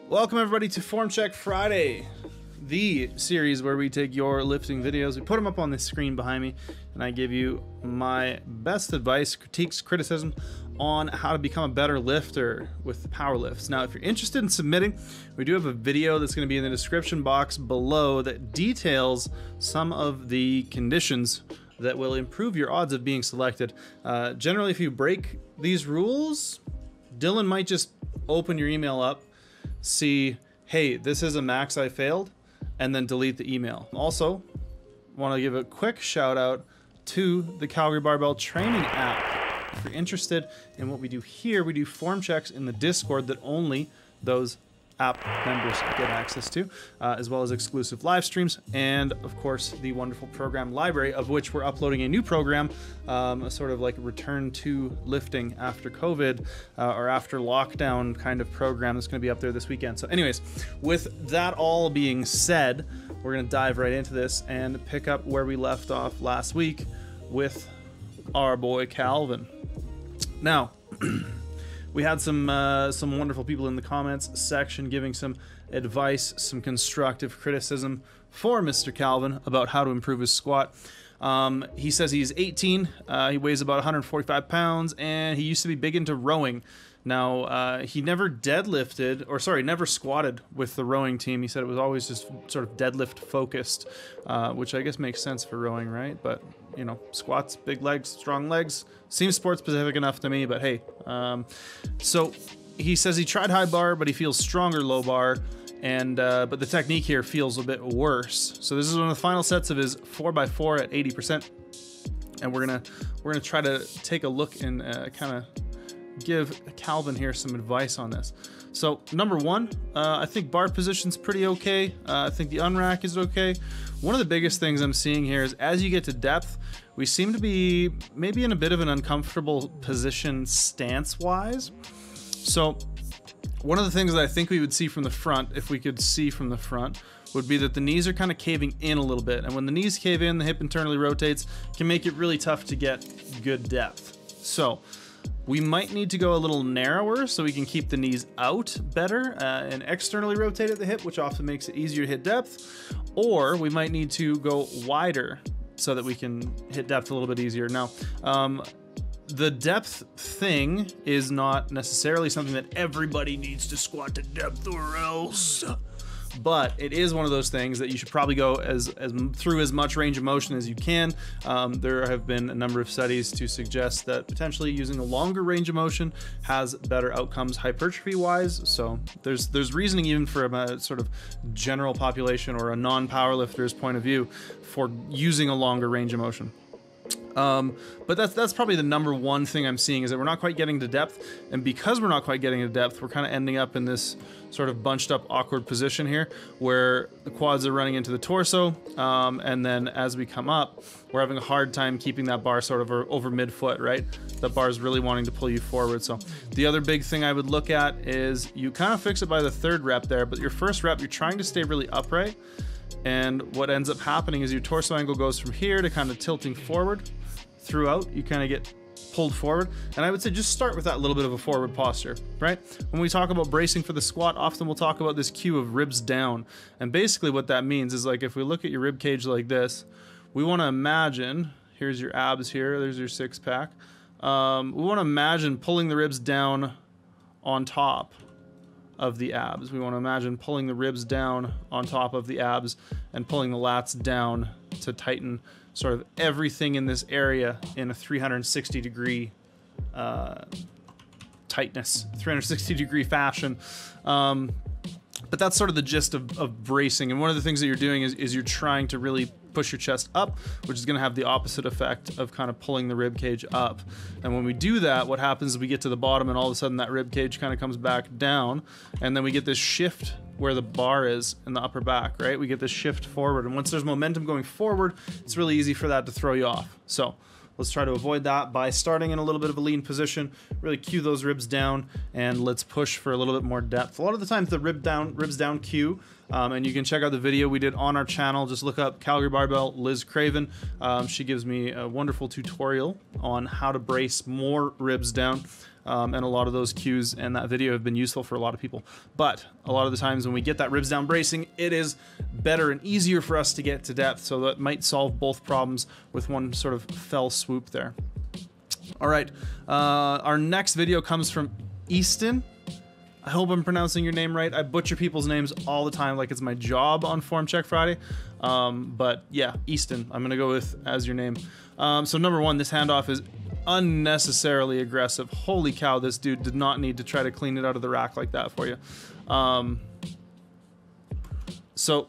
Welcome everybody to Form Check Friday, the series where we take your lifting videos, we put them up on the screen behind me, and I give you my best advice, critiques, criticism on how to become a better lifter with power lifts. Now, if you're interested in submitting, we do have a video that's going to be in the description box below that details some of the conditions that will improve your odds of being selected. Generally, if you break these rules, Dylan might just open your email up, see, hey, this is a max I failed, and then delete the email. Also, want to give a quick shout out to the Calgary Barbell training app. If you're interested in what we do here, we do form checks in the Discord that only those app members get access to, as well as exclusive live streams, and of course the wonderful program library, of which we're uploading a new program, a sort of like a return to lifting after COVID or after lockdown kind of program that's going to be up there this weekend. So anyways, with that all being said, we're going to dive right into this and pick up where we left off last week with our boy Calvin. Now, we had some wonderful people in the comments section giving some advice, some constructive criticism for Mr. Calvin about how to improve his squat. He says he's 18, he weighs about 145 pounds, and he used to be big into rowing. Now, he never never squatted with the rowing team. He said it was always just sort of deadlift focused, which I guess makes sense for rowing, right? But, you know, squats, big legs, strong legs, seems sport specific enough to me, but hey. So he says he tried high bar, but he feels stronger low bar, and but the technique here feels a bit worse. So this is one of the final sets of his 4x4 at 80%, and we're gonna try to take a look and kind of give Calvin here some advice on this. So number one, I think bar position's pretty okay. I think the unrack is okay. One of the biggest things I'm seeing here is as you get to depth, we seem to be maybe in a bit of an uncomfortable position stance-wise. So one of the things that I think we would see from the front, if we could see from the front, would be that the knees are kind of caving in a little bit. And when the knees cave in, the hip internally rotates, can make it really tough to get good depth. So we might need to go a little narrower so we can keep the knees out better and externally rotate at the hip, which often makes it easier to hit depth. Or we might need to go wider so that we can hit depth a little bit easier. Now, the depth thing is not necessarily something that everybody needs to squat to depth or else. But it is one of those things that you should probably go through as much range of motion as you can. There have been a number of studies to suggest that potentially using a longer range of motion has better outcomes hypertrophy-wise. So there's reasoning even from a sort of general population or a non-powerlifter's point of view for using a longer range of motion. But that's probably the number one thing I'm seeing is that we're not quite getting to depth, and because we're not quite getting to depth, we're kind of ending up in this sort of bunched up awkward position here where the quads are running into the torso, and then as we come up, we're having a hard time keeping that bar sort of over midfoot, right? That bar is really wanting to pull you forward. So the other big thing I would look at is you kind of fix it by the third rep there, but your first rep, you're trying to stay really upright, and what ends up happening is your torso angle goes from here to kind of tilting forward. Throughout, you kind of get pulled forward, and I would say just start with that little bit of a forward posture, right? When we talk about bracing for the squat, often we'll talk about this cue of ribs down, and basically what that means is, like, if we look at your rib cage like this, we want to imagine, here's your abs here, there's your six-pack, we want to imagine pulling the ribs down on top of the abs. We want to imagine pulling the ribs down on top of the abs and pulling the lats down to tighten sort of everything in this area in a 360 degree tightness, 360 degree fashion. But that's sort of the gist of bracing. And one of the things that you're doing is you're trying to really push your chest up, which is going to have the opposite effect of kind of pulling the rib cage up. And when we do that, what happens is we get to the bottom and all of a sudden that rib cage kind of comes back down, and then we get this shift where the bar is in the upper back, right? We get this shift forward, and once there's momentum going forward, it's really easy for that to throw you off. So let's try to avoid that by starting in a little bit of a lean position, really cue those ribs down, and let's push for a little bit more depth. A lot of the times the ribs down cue And you can check out the video we did on our channel. Just look up Calgary Barbell Liz Craven. She gives me a wonderful tutorial on how to brace more ribs down. And a lot of those cues and that video have been useful for a lot of people. But a lot of the times when we get that ribs down bracing, it is better and easier for us to get to depth. So that might solve both problems with one sort of fell swoop there. All right, our next video comes from Easton. I hope I'm pronouncing your name right. I butcher people's names all the time like it's my job on Form Check Friday. But yeah, Easton, I'm gonna go with as your name. So number one, this handoff is unnecessarily aggressive. Holy cow, this dude did not need to try to clean it out of the rack like that for you. So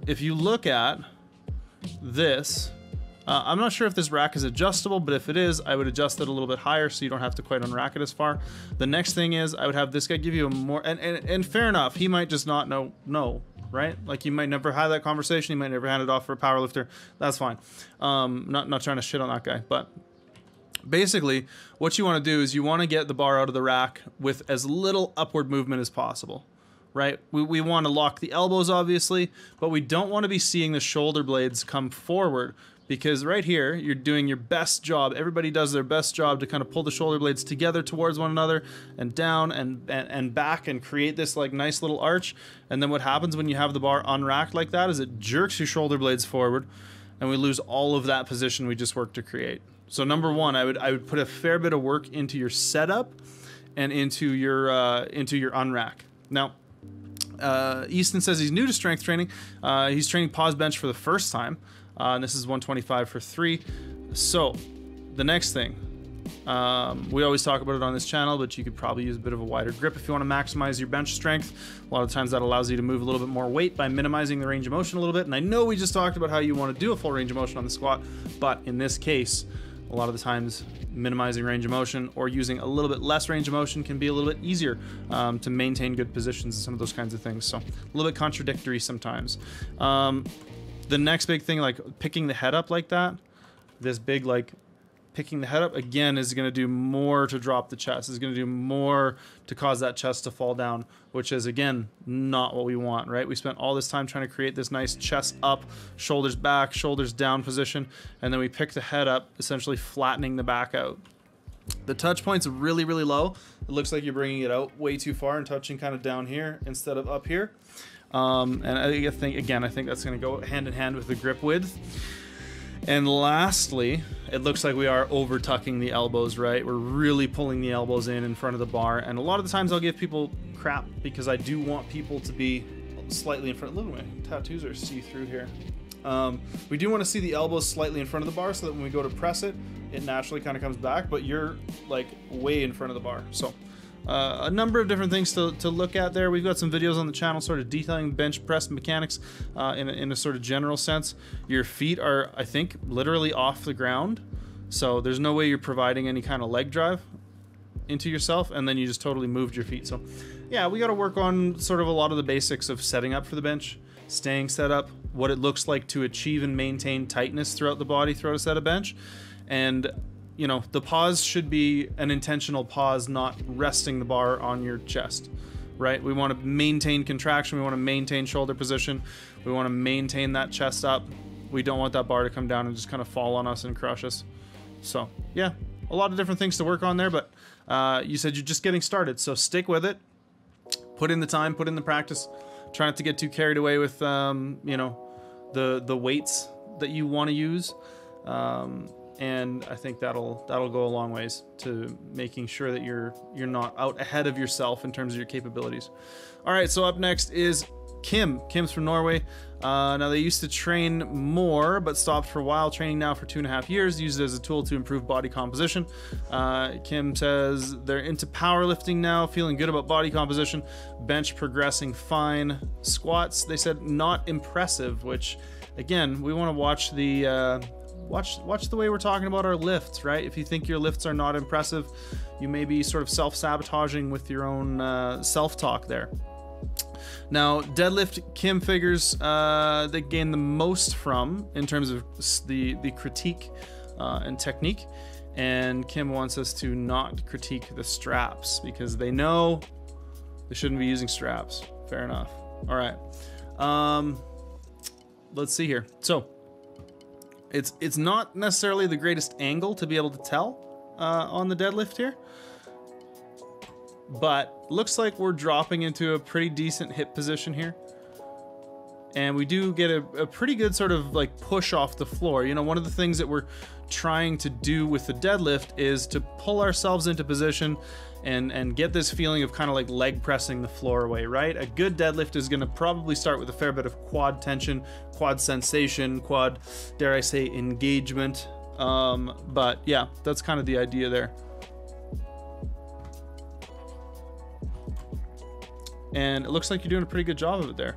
if you look at this, I'm not sure if this rack is adjustable, but if it is, I would adjust it a little bit higher so you don't have to quite unrack it as far. The next thing is I would have this guy give you a more, and fair enough, he might just not know, right? Like you might never have that conversation, you might never hand it off for a power lifter. That's fine. Not trying to shit on that guy, but basically what you want to do is you want to get the bar out of the rack with as little upward movement as possible, right? We want to lock the elbows obviously, but we don't want to be seeing the shoulder blades come forward, because right here you're doing your best job. Everybody does their best job to kind of pull the shoulder blades together towards one another and down and back and create this like nice little arch. And then what happens when you have the bar unracked like that is it jerks your shoulder blades forward and we lose all of that position we just worked to create. So number one, I would put a fair bit of work into your setup and into your unrack. Now, Easton says he's new to strength training. He's training pause bench for the first time. And this is 125 for 3. So the next thing, we always talk about it on this channel, but you could probably use a bit of a wider grip if you want to maximize your bench strength. A lot of times that allows you to move a little bit more weight by minimizing the range of motion a little bit. And I know we just talked about how you want to do a full range of motion on the squat, but in this case, a lot of the times minimizing range of motion or using a little bit less range of motion can be a little bit easier to maintain good positions and some of those kinds of things. So a little bit contradictory sometimes. The next big thing, like picking the head up like that, this big like picking the head up again is going to do more to drop the chest, is going to do more to cause that chest to fall down, which is again not what we want, right? We spent all this time trying to create this nice chest up, shoulders back, shoulders down position, and then we pick the head up, essentially flattening the back out. The touch point's really, really low. It looks like you're bringing it out way too far and touching kind of down here instead of up here. And I think that's going to go hand in hand with the grip width. And lastly, it looks like we are over tucking the elbows, right? We're really pulling the elbows in front of the bar. And a lot of the times I'll give people crap because I do want people to be slightly in front. Look at my tattoos are see-through here. We do want to see the elbows slightly in front of the bar so that when we go to press it, it naturally kind of comes back, but you're like way in front of the bar. So a number of different things to look at there. We've got some videos on the channel sort of detailing bench press mechanics in a sort of general sense. Your feet are, I think, literally off the ground. So there's no way you're providing any kind of leg drive into yourself, and then you just totally moved your feet. So yeah, we got to work on sort of a lot of the basics of setting up for the bench, staying set up, what it looks like to achieve and maintain tightness throughout the body throughout a set of bench. And you know, the pause should be an intentional pause, not resting the bar on your chest, right? We want to maintain contraction. We want to maintain shoulder position. We want to maintain that chest up. We don't want that bar to come down and just kind of fall on us and crush us. So yeah, a lot of different things to work on there, but you said you're just getting started. So stick with it, put in the time, put in the practice, try not to get too carried away with, you know, the weights that you want to use. And I think that'll go a long ways to making sure that you're not out ahead of yourself in terms of your capabilities. All right, so up next is Kim. Kim's from Norway. Now they used to train more, but stopped for a while. Training now for 2.5 years. Used it as a tool to improve body composition. Kim says they're into powerlifting now, feeling good about body composition. Bench progressing fine. Squats, they said not impressive, which again, we want to watch the watch the way we're talking about our lifts, right? If you think your lifts are not impressive, you may be sort of self-sabotaging with your own self-talk there. Now, deadlift, Kim figures they gain the most from in terms of the critique and technique, and Kim wants us to not critique the straps because they know they shouldn't be using straps. Fair enough. All right. Let's see here. So it's not necessarily the greatest angle to be able to tell on the deadlift here, but looks like we're dropping into a pretty decent hip position here. And we do get a pretty good sort of like push off the floor. You know, one of the things that we're trying to do with the deadlift is to pull ourselves into position and get this feeling of kind of like leg pressing the floor away, right? A good deadlift is gonna probably start with a fair bit of quad tension, quad sensation, quad, dare I say, engagement. But yeah, that's kind of the idea there. And it looks like you're doing a pretty good job of it there.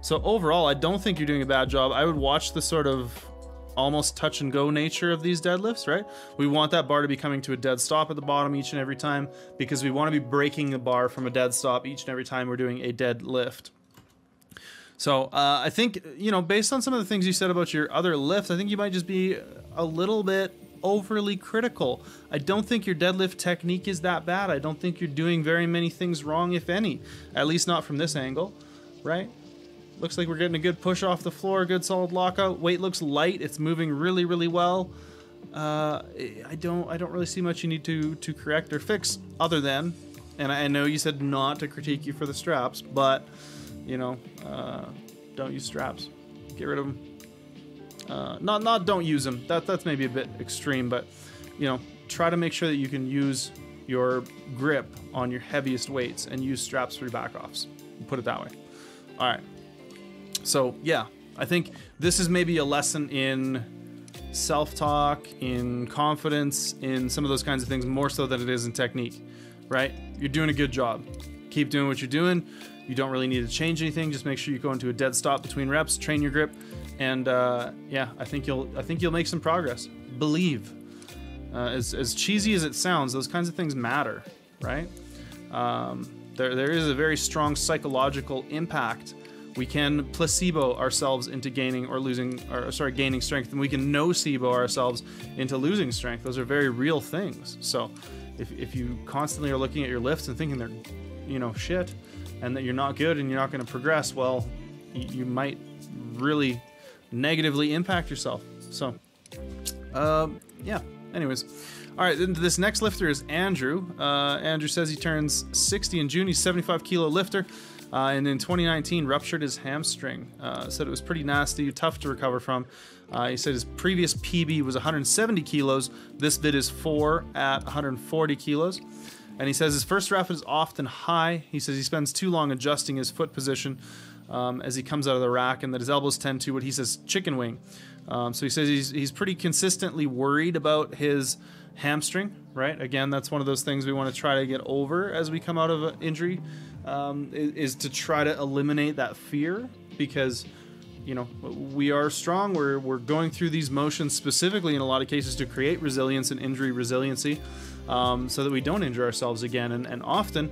So overall, I don't think you're doing a bad job. I would watch the sort of almost touch and go nature of these deadlifts, right? We want that bar to be coming to a dead stop at the bottom each and every time, because we want to be breaking the bar from a dead stop each and every time we're doing a deadlift. So I think, you know, based on some of the things you said about your other lifts, I think you might just be a little bit overly critical. I don't think your deadlift technique is that bad. I don't think you're doing very many things wrong, if any, at least not from this angle, right? Looks like we're getting a good push off the floor, good solid lockout. Weight looks light. It's moving really, really well. I don't really see much you need to correct or fix, other than, and I know you said not to critique you for the straps, but you know, don't use straps. Get rid of them. Not don't use them. That's maybe a bit extreme, but you know, try to make sure that you can use your grip on your heaviest weights and use straps for your back offs. Put it that way. All right. So yeah, I think this is maybe a lesson in self-talk, in confidence, in some of those kinds of things, more so than it is in technique, right? You're doing a good job. Keep doing what you're doing. You don't really need to change anything. Just make sure you go into a dead stop between reps, train your grip, and yeah, I think you'll make some progress. Believe. As cheesy as it sounds, those kinds of things matter, right? There is a very strong psychological impact. We can placebo ourselves into gaining or losing, or sorry, gaining strength, and we can nocebo ourselves into losing strength. Those are very real things. So if you constantly are looking at your lifts and thinking they're, you know, shit, and that you're not good and you're not going to progress, well, you might really negatively impact yourself. So yeah, anyways. All right, then this next lifter is Andrew. Andrew says he turns 60 in June. He's a 75 kilo lifter. And in 2019, ruptured his hamstring. Said it was pretty nasty, tough to recover from. He said his previous PB was 170 kilos. This vid is 4 at 140 kilos. And he says his first rep is often high. He says he spends too long adjusting his foot position as he comes out of the rack, and that his elbows tend to, what he says, chicken wing. So he says he's pretty consistently worried about his hamstring, right? Again, that's one of those things we want to try to get over as we come out of an injury. Is to try to eliminate that fear, because you know, we are strong. We're going through these motions specifically in a lot of cases to create resilience and injury resiliency, so that we don't injure ourselves again. And often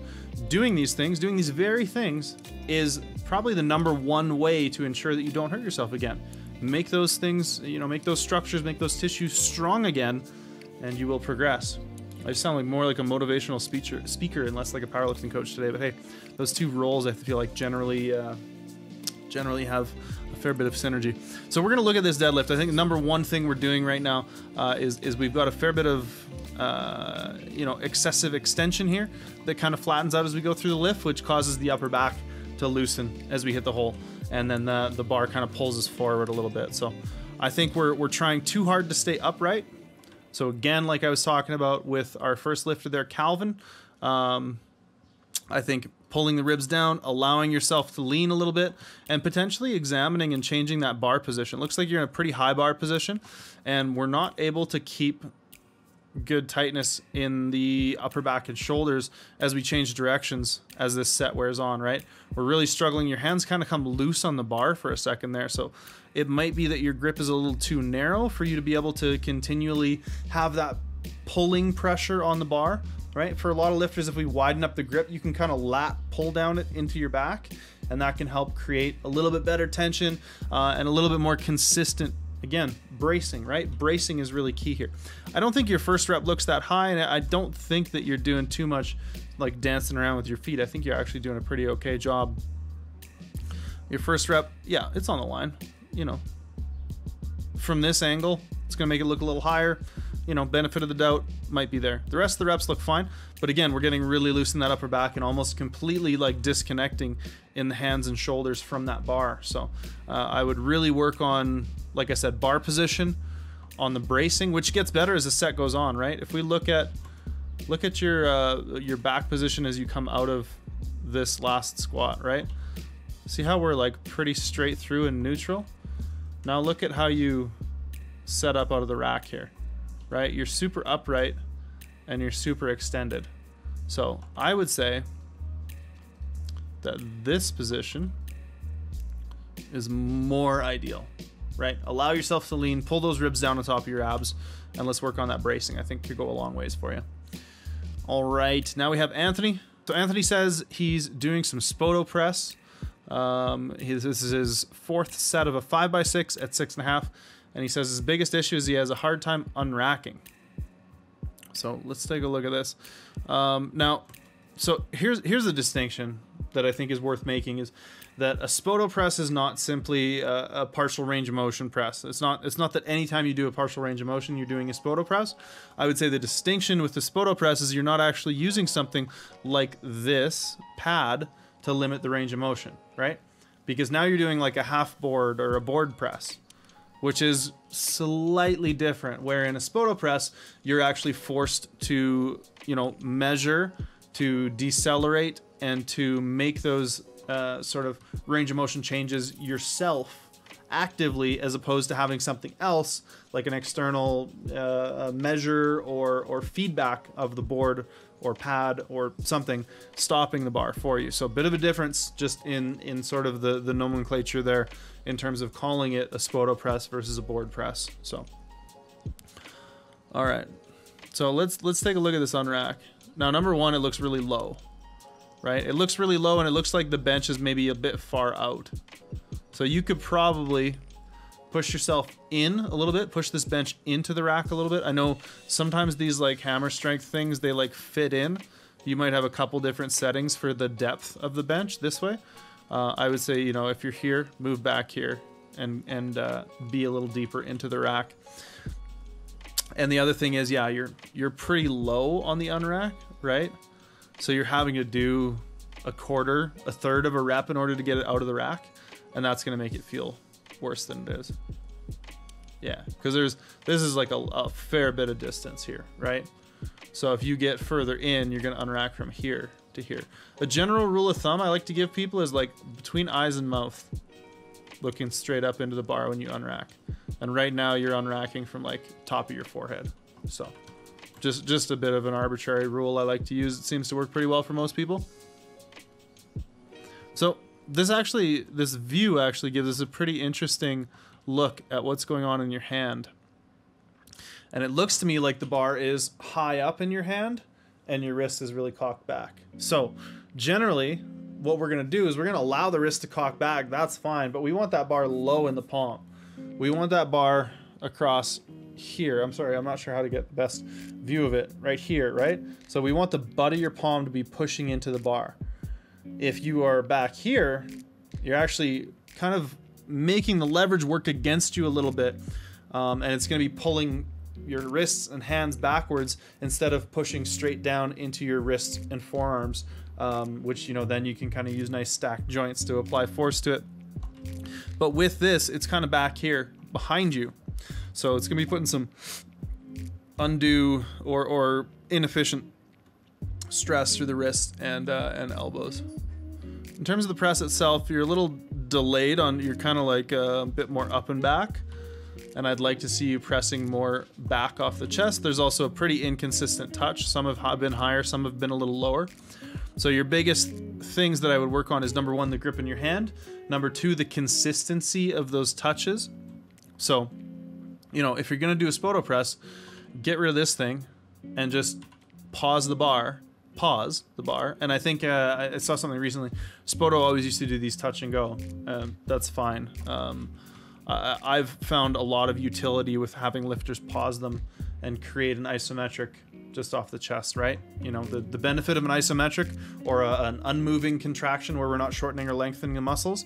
doing these things, doing these very things, is probably the #1 way to ensure that you don't hurt yourself again. Make those things, you know, make those structures, make those tissues strong again, and you will progress. I sound like more like a motivational speaker and less like a powerlifting coach today, but hey, those two roles I feel like generally have a fair bit of synergy. So we're gonna look at this deadlift. I think the #1 thing we're doing right now is we've got a fair bit of you know, excessive extension here that kind of flattens out as we go through the lift, which causes the upper back to loosen as we hit the hole, and then the bar kind of pulls us forward a little bit. So I think we're trying too hard to stay upright. So again, like I was talking about with our first lifter there, Calvin, I think pulling the ribs down, allowing yourself to lean a little bit, and potentially examining and changing that bar position. Looks like you're in a pretty high bar position, and we're not able to keep good tightness in the upper back and shoulders as we change directions as this set wears on, right? We're really struggling. Your hands kind of come loose on the bar for a second there, so it might be that your grip is a little too narrow for you to be able to continually have that pulling pressure on the bar, right? For a lot of lifters, if we widen up the grip, you can kind of pull down it into your back, and that can help create a little bit better tension and a little bit more consistent, again, bracing, right? Bracing is really key here. I don't think your first rep looks that high, and I don't think that you're doing too much like dancing around with your feet. I think you're actually doing a pretty okay job Your first rep, yeah, it's on the line. You know, from this angle, it's going to make it look a little higher. You know, benefit of the doubt might be there. The rest of the reps look fine, but again, we're getting really loose in that upper back and almost completely like disconnecting in the hands and shoulders from that bar. So I would really work on, like I said, bar position, on the bracing, which gets better as the set goes on, right? If we look at your back position as you come out of this last squat, right? See how we're like pretty straight through and neutral? Now look at how you set up out of the rack here, right? You're super upright and you're super extended. So I would say that this position is more ideal, right? Allow yourself to lean, pull those ribs down on top of your abs, and let's work on that bracing. I think could go a long ways for you. All right, now we have Anthony. So Anthony says he's doing some Spoto press. This is his 4th set of a 5x6 at 6.5, and he says his biggest issue is he has a hard time unracking. So let's take a look at this. Now, so here's the distinction that I think is worth making, is that a Spoto press is not simply a partial range of motion press. It's not that anytime you do a partial range of motion, you're doing a Spoto press. I would say the distinction with the Spoto press is you're not actually using something like this pad to limit the range of motion, right? Because now you're doing like a half board or a board press, which is slightly different, where in a Spoto press, you're actually forced to, you know, measure, to decelerate, and to make those sort of range of motion changes yourself actively, as opposed to having something else like an external measure or feedback of the board or pad or something stopping the bar for you. So a bit of a difference just in sort of the nomenclature there in terms of calling it a Spoto press versus a board press. So all right, so let's take a look at this unrack. Now, number one, it looks really low, right? It looks really low, and it looks like the bench is maybe a bit far out. So you could probably push yourself in a little bit, push this bench into the rack a little bit. I know sometimes these like hammer strength things, they like fit in. You might have a couple different settings for the depth of the bench this way. I would say, you know, if you're here, move back here and be a little deeper into the rack. And the other thing is, yeah, you're pretty low on the unrack, right? So you're having to do a third of a rep in order to get it out of the rack, and that's going to make it feel worse than it is. Yeah, because this is like a fair bit of distance here, right? So if you get further in, you're going to unrack from here to here. A general rule of thumb I like to give people is like between eyes and mouth, looking straight up into the bar when you unrack. And right now you're unracking from like top of your forehead. So just a bit of an arbitrary rule I like to use. It seems to work pretty well for most people. So this view actually gives us a pretty interesting look at what's going on in your hand. And it looks to me like the bar is high up in your hand and your wrist is really cocked back. So generally what we're gonna do is we're gonna allow the wrist to cock back, that's fine, but we want that bar low in the palm. We want that bar across here. I'm sorry, I'm not sure how to get the best view of it. Right here, right? So we want the butt of your palm to be pushing into the bar. If you are back here, you're actually kind of making the leverage work against you a little bit, and it's going to be pulling your wrists and hands backwards instead of pushing straight down into your wrists and forearms, which, you know, then you can kind of use nice stacked joints to apply force to it. But with this, it's kind of back here behind you, so it's going to be putting some undue or inefficient stress through the wrists and elbows. In terms of the press itself, you're a little delayed on, you're kind of like a bit more up and back, and I'd like to see you pressing more back off the chest. There's also a pretty inconsistent touch. Some have been higher, some have been a little lower. So your biggest things that I would work on is number one, the grip in your hand. Number two, the consistency of those touches. So, you know, if you're gonna do a Spoto press, get rid of this thing and just pause the bar. And I think I saw something recently. Spoto always used to do these touch and go. That's fine. I've found a lot of utility with having lifters pause them and create an isometric just off the chest, right? You know, the benefit of an isometric or an unmoving contraction where we're not shortening or lengthening the muscles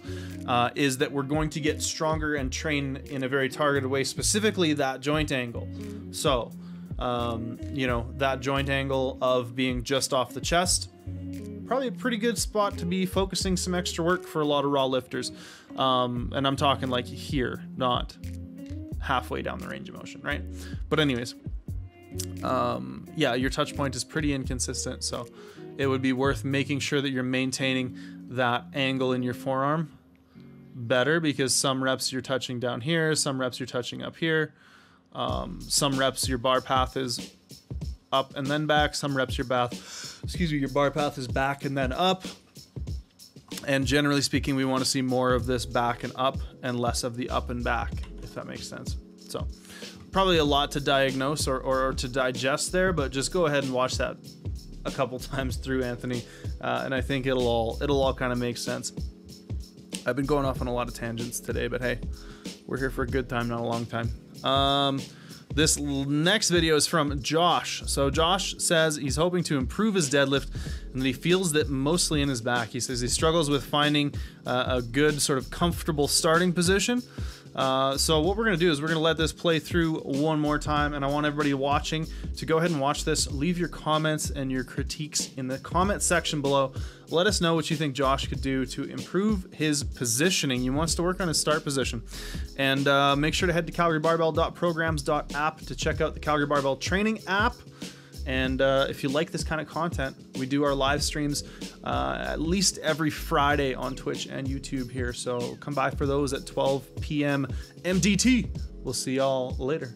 is that we're going to get stronger and train in a very targeted way, specifically that joint angle. So, you know, that joint angle of being just off the chest, probably a pretty good spot to be focusing some extra work for a lot of raw lifters. And I'm talking like here, not halfway down the range of motion, right? But anyways, yeah, your touch point is pretty inconsistent, so it would be worth making sure that you're maintaining that angle in your forearm better, because some reps you're touching down here, some reps you're touching up here, some reps your bar path is up and then back, some reps your bar path is back and then up. And generally speaking, we want to see more of this back and up and less of the up and back, if that makes sense. So probably a lot to diagnose or to digest there, but just go ahead and watch that a couple times through, Anthony, and I think it'll all kind of make sense. I've been going off on a lot of tangents today, but hey, we're here for a good time, not a long time. This next video is from Josh. So Josh says he's hoping to improve his deadlift and that he feels that mostly in his back. He says he struggles with finding a good sort of comfortable starting position. So what we're going to do is we're going to let this play through one more time, and I want everybody watching to go ahead and watch this. Leave your comments and your critiques in the comment section below. Let us know what you think Josh could do to improve his positioning. He wants to work on his start position. And make sure to head to calgarybarbell.programs.app to check out the Calgary Barbell training app. And if you like this kind of content, we do our live streams at least every Friday on Twitch and YouTube here. So come by for those at 12 p.m. MDT. We'll see y'all later.